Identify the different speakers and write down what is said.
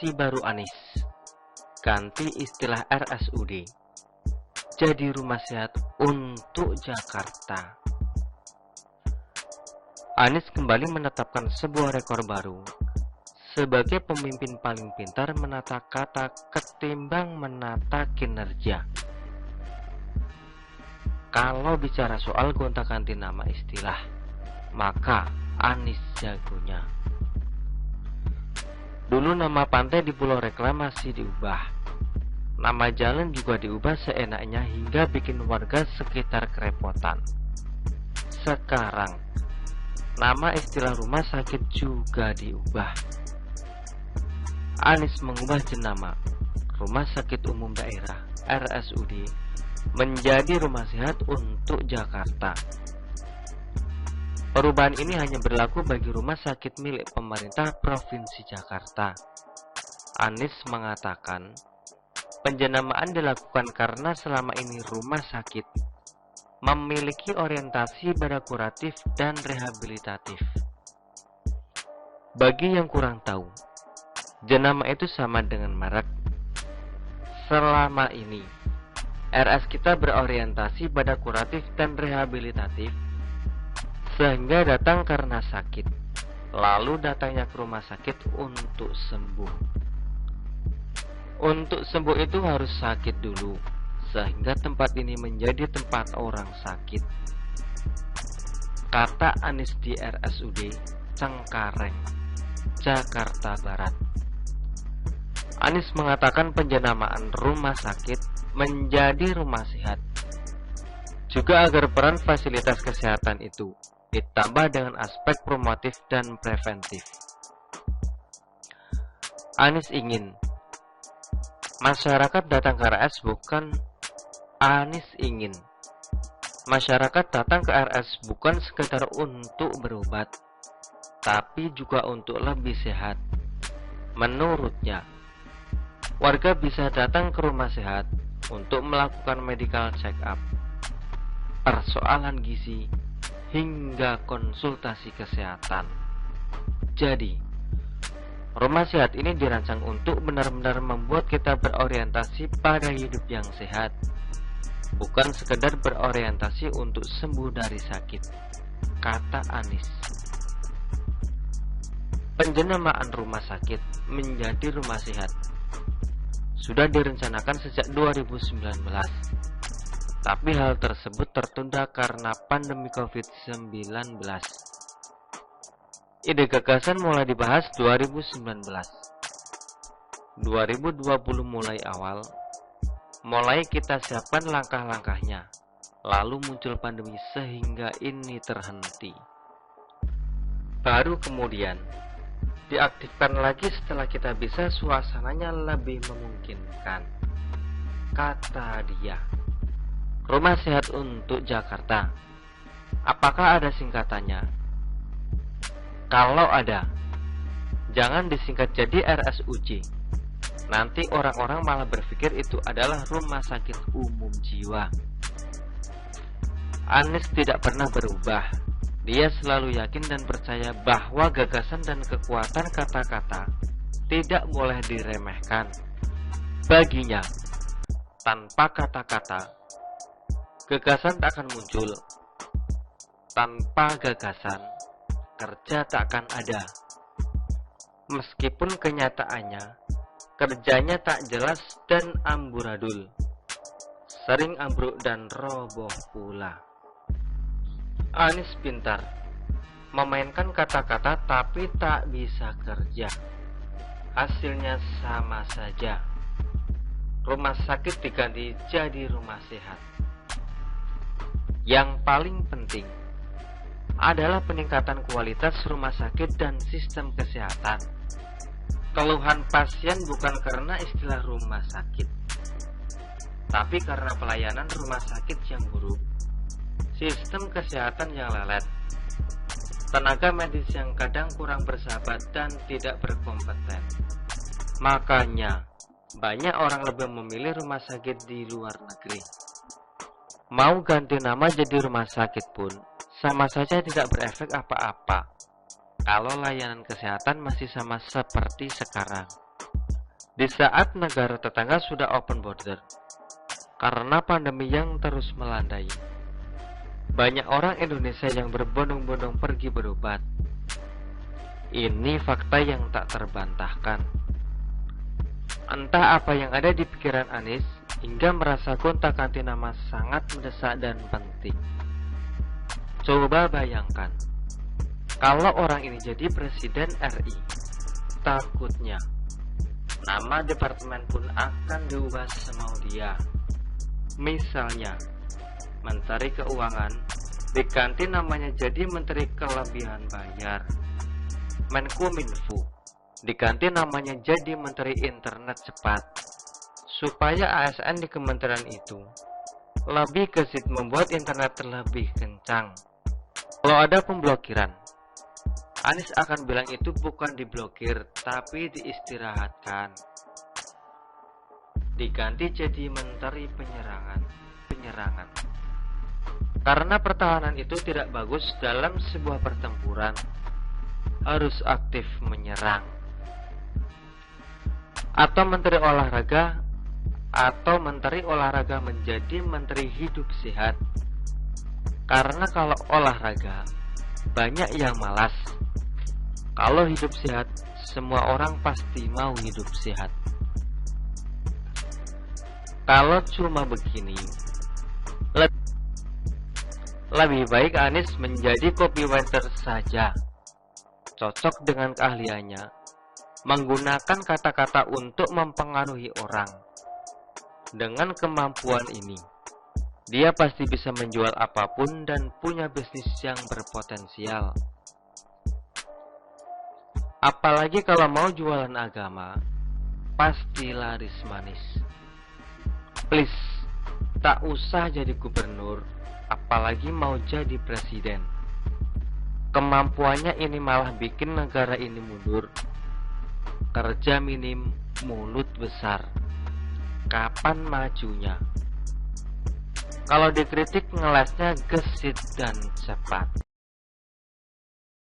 Speaker 1: Versi baru Anies, ganti istilah RSUD jadi Rumah Sehat untuk Jakarta. Anies kembali menetapkan sebuah rekor baru sebagai pemimpin paling pintar menata kata ketimbang menata kinerja. Kalau bicara soal gonta-ganti nama istilah, maka Anies jagonya. Dulu nama pantai di Pulau Reklamasi diubah, nama jalan juga diubah seenaknya hingga bikin warga sekitar kerepotan. Sekarang, nama istilah rumah sakit juga diubah. Anies mengubah jenama Rumah Sakit Umum Daerah (RSUD) menjadi Rumah Sehat untuk Jakarta. Perubahan ini hanya berlaku bagi rumah sakit milik pemerintah Provinsi Jakarta. Anies mengatakan, penjenamaan dilakukan karena selama ini rumah sakit memiliki orientasi pada kuratif dan rehabilitatif. Bagi yang kurang tahu, jenama itu sama dengan merek. Selama ini, RS kita berorientasi pada kuratif dan rehabilitatif, sehingga datang karena sakit, lalu datangnya ke rumah sakit untuk sembuh. Untuk sembuh itu harus sakit dulu, sehingga tempat ini menjadi tempat orang sakit. Kata Anies di RSUD Cengkareng, Jakarta Barat. Anies mengatakan penjenamaan rumah sakit menjadi rumah sehat juga agar peran fasilitas kesehatan itu ditambah dengan aspek promotif dan preventif. Anies ingin masyarakat datang ke RS bukan masyarakat datang ke RS bukan sekedar untuk berobat, tapi juga untuk lebih sehat. Menurutnya, warga bisa datang ke rumah sehat untuk melakukan medical check-up, persoalan gizi, hingga konsultasi kesehatan. Jadi, rumah sehat ini dirancang untuk benar-benar membuat kita berorientasi pada hidup yang sehat, bukan sekedar berorientasi untuk sembuh dari sakit, kata Anies. Penjenamaan rumah sakit menjadi rumah sehat sudah direncanakan sejak 2019. Tapi hal tersebut tertunda karena pandemi COVID-19. Ide gagasan mulai dibahas 2019. 2020 mulai kita siapkan langkah-langkahnya. Lalu muncul pandemi sehingga ini terhenti. Baru kemudian diaktifkan lagi setelah kita bisa suasananya lebih memungkinkan, kata dia. Rumah Sehat untuk Jakarta. Apakah ada singkatannya? Kalau ada, jangan disingkat jadi RSUJ. Nanti orang-orang malah berpikir itu adalah Rumah Sakit Umum Jiwa. Anies tidak pernah berubah. Dia selalu yakin dan percaya bahwa gagasan dan kekuatan kata-kata tidak boleh diremehkan. Baginya, tanpa kata-kata, gagasan tak akan muncul. Tanpa gagasan, kerja tak akan ada. Meskipun kenyataannya, kerjanya tak jelas dan amburadul. Sering ambruk dan roboh pula. Anies pintar memainkan kata-kata tapi tak bisa kerja. Hasilnya sama saja. Rumah sakit diganti jadi rumah sehat. Yang paling penting adalah peningkatan kualitas rumah sakit dan sistem kesehatan. Keluhan pasien bukan karena istilah rumah sakit, tapi karena pelayanan rumah sakit yang buruk, sistem kesehatan yang lelet, tenaga medis yang kadang kurang bersahabat dan tidak berkompeten. Makanya, banyak orang lebih memilih rumah sakit di luar negeri. Mau ganti nama jadi rumah sakit pun, sama saja tidak berefek apa-apa kalau layanan kesehatan masih sama seperti sekarang. Di saat negara tetangga sudah open border karena pandemi yang terus melandai, banyak orang Indonesia yang berbondong-bondong pergi berobat. Ini fakta yang tak terbantahkan. Entah apa yang ada di pikiran Anies hingga merasa gonta-ganti nama sangat mendesak dan penting. Coba bayangkan, kalau orang ini jadi Presiden RI, takutnya nama departemen pun akan diubah semau dia. Misalnya, Menteri Keuangan diganti namanya jadi Menteri Kelebihan Bayar. Menkominfo diganti namanya jadi Menteri Internet Cepat, supaya ASN di kementerian itu lebih gesit membuat internet terlebih kencang. Kalau ada pemblokiran, Anies akan bilang itu bukan diblokir, tapi diistirahatkan. Diganti jadi Menteri Penyerangan. Karena pertahanan itu tidak bagus dalam sebuah pertempuran, harus aktif menyerang. Atau Menteri Olahraga, atau Menteri Olahraga menjadi Menteri Hidup Sehat. Karena kalau olahraga, banyak yang malas. Kalau hidup sehat, semua orang pasti mau hidup sehat. Kalau cuma begini, lebih baik Anies menjadi copywriter saja. Cocok dengan keahliannya, menggunakan kata-kata untuk mempengaruhi orang. Dengan kemampuan ini, dia pasti bisa menjual apapun dan punya bisnis yang berpotensial. Apalagi kalau mau jualan agama, pasti laris manis. Please, tak usah jadi gubernur, apalagi mau jadi presiden. Kemampuannya ini malah bikin negara ini mundur. Kerja minim, mulut besar. Kapan majunya? Kalau dikritik ngelesnya gesit dan cepat.